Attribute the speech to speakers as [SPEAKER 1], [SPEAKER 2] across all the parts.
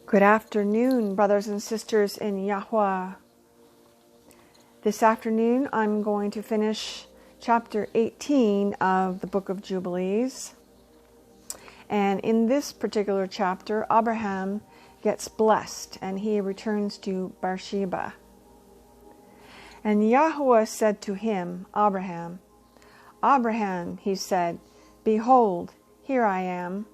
[SPEAKER 1] Good afternoon, brothers and sisters in Yh'Wh. This afternoon, I'm going to finish chapter 18 of the book of Jubilees. And in this particular chapter, Abraham gets blessed and he returns to Beersheba. And Yh'Wh said to him, Abraham, Abraham, he said, behold, here I am.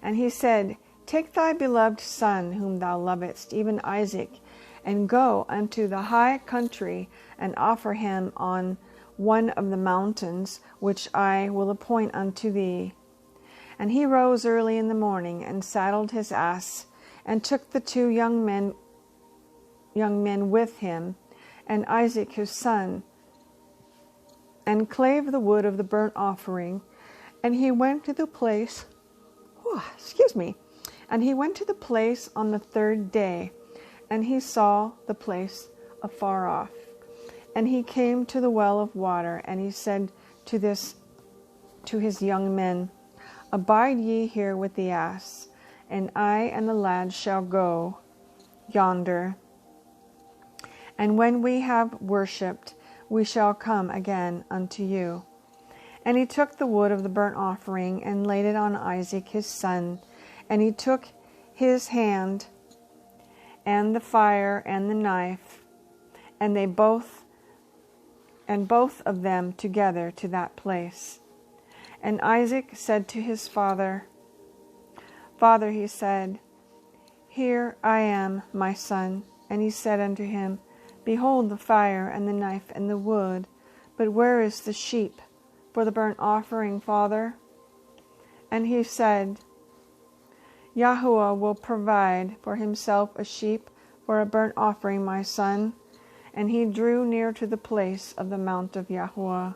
[SPEAKER 1] And he said, take thy beloved son, whom thou lovest, even Isaac, and go unto the high country, and offer him on one of the mountains, which I will appoint unto thee. And he rose early in the morning, and saddled his ass, and took the two young men with him, and Isaac his son, and clave the wood of the burnt offering, and he went to the place, And he went to the place on the third day, and he saw the place afar off. And he came to the well of water, and he said to his young men, abide ye here with the ass, and I and the lad shall go yonder. And when we have worshipped, we shall come again unto you. And he took the wood of the burnt offering, and laid it on Isaac his son. And he took his hand, and the fire, and the knife, and both of them together to that place. And Isaac said to his father, Father, he said, here I am, my son. And he said unto him, behold the fire, and the knife, and the wood, but where is the sheep for the burnt offering, father? And he said, Yh'Wh will provide for himself a sheep for a burnt offering, my son. And he drew near to the place of the mount of Yh'Wh.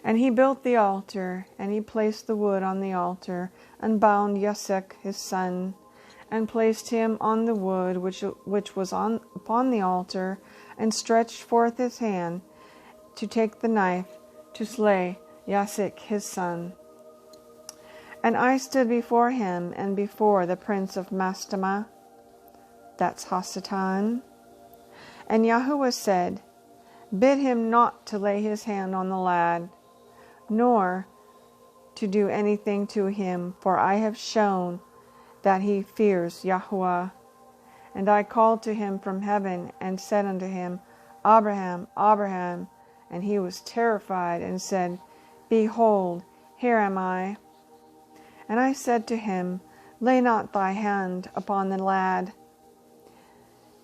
[SPEAKER 1] And he built the altar, and he placed the wood on the altar, and bound Yh'Wh his son, and placed him on the wood which was upon the altar, and stretched forth his hand to take the knife to slay Yh'Wh his son. And I stood before him, and before the prince of Mastema, that's Hasatan. And Yh'Wh said, bid him not to lay his hand on the lad, nor to do anything to him, for I have shown that he fears Yh'Wh. And I called to him from heaven, and said unto him, Abraham, Abraham. And he was terrified, and said, behold, here am I. And I said to him, lay not thy hand upon the lad,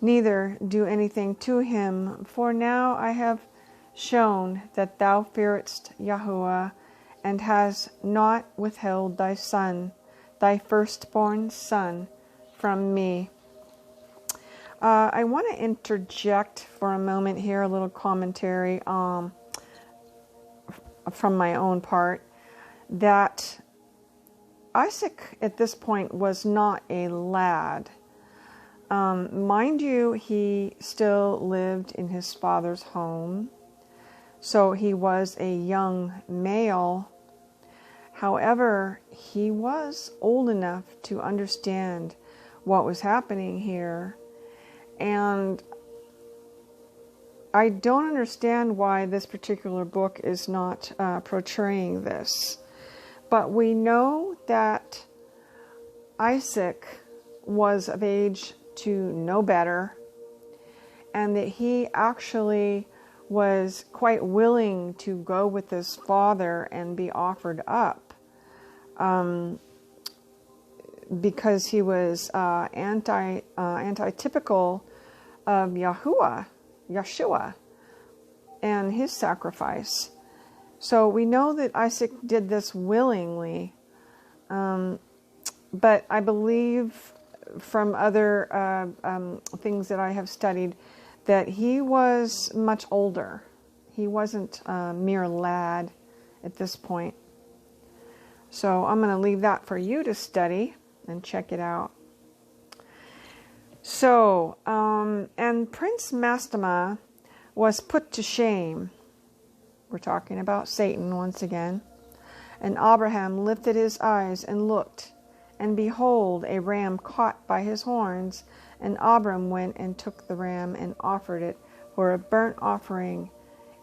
[SPEAKER 1] neither do anything to him, for now I have shown that thou fearest Yh'Wh, and hast not withheld thy son, thy firstborn son, from me. I want to interject for a moment here, a little commentary from my own part, that Isaac at this point was not a lad. Mind you, he still lived in his father's home, so he was a young male. However, he was old enough to understand what was happening here, and I don't understand why this particular book is not portraying this. But we know that Isaac was of age to know better, and that he actually was quite willing to go with his father and be offered up, because he was antitypical of Yh'Wh, and his sacrifice. So we know that Isaac did this willingly, but I believe from other things that I have studied that he was much older. He wasn't a mere lad at this point. So I'm going to leave that for you to study and check it out. So, and Prince Mastema was put to shame. We're talking about Satan once again. And Abraham lifted his eyes and looked, And behold, a ram caught by his horns. And Abram went and took the ram and offered it for a burnt offering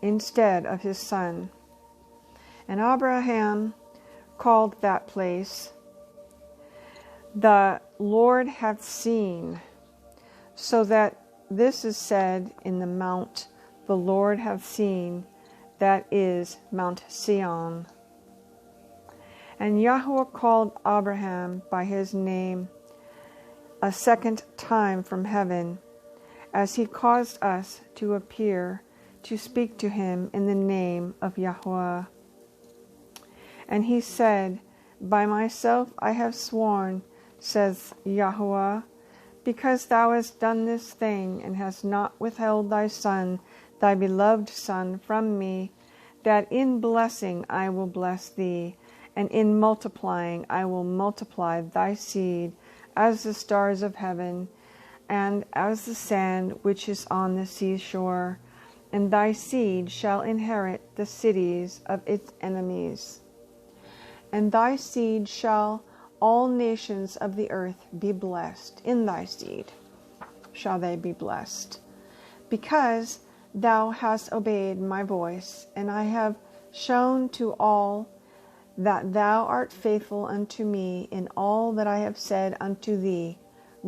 [SPEAKER 1] instead of his son. And Abraham called that place, "The Lord hath seen," so that this is said in the mount, "The Lord hath seen," that is Mount Sion. And Yh'Wh called Abraham by his name a second time from heaven, as he caused us to appear to speak to him in the name of Yh'Wh. And he said, "By myself I have sworn, says Yh'Wh, because thou hast done this thing, and hast not withheld thy son, thy beloved son, from me, that in blessing I will bless thee, and in multiplying I will multiply thy seed as the stars of heaven, and as the sand which is on the seashore, and thy seed shall inherit the cities of its enemies. And thy seed shall all nations of the earth be blessed. In thy seed shall they be blessed, because thou hast obeyed my voice, and I have shown to all that thou art faithful unto me in all that I have said unto thee.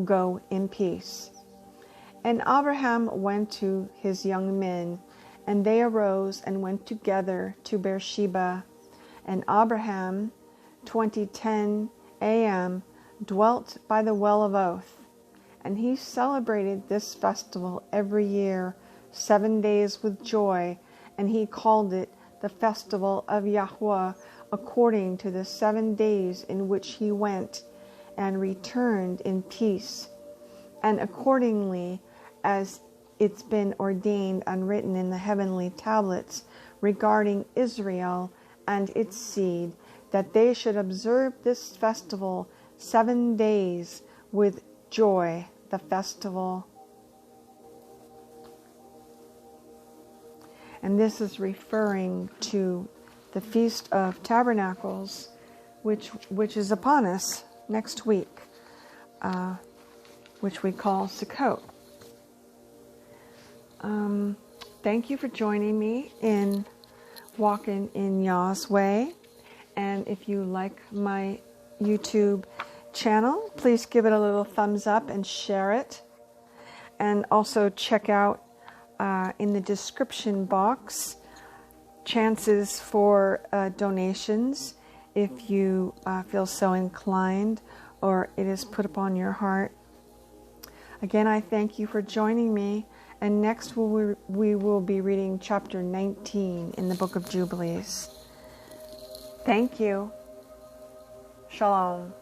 [SPEAKER 1] Go in peace." And Abraham went to his young men, and they arose and went together to Beersheba. And Abraham, 20:10 a.m., dwelt by the well of oath. And he celebrated this festival every year, 7 days with joy, and he called it the festival of Yh'Wh, according to the 7 days in which he went and returned in peace, and accordingly as it's been ordained and written in the heavenly tablets regarding Israel and its seed, that they should observe this festival 7 days with joy, the festival. And this is referring to the Feast of Tabernacles, which is upon us next week, which we call Sukkot. Thank you for joining me in Walking in Yah's Way. And if you like my YouTube channel, please give it a little thumbs up and share it. And also check out in the description box chances for donations if you feel so inclined or it is put upon your heart. Again, I thank you for joining me, and next we will be reading chapter 19 in the book of Jubilees. Thank you. Shalom.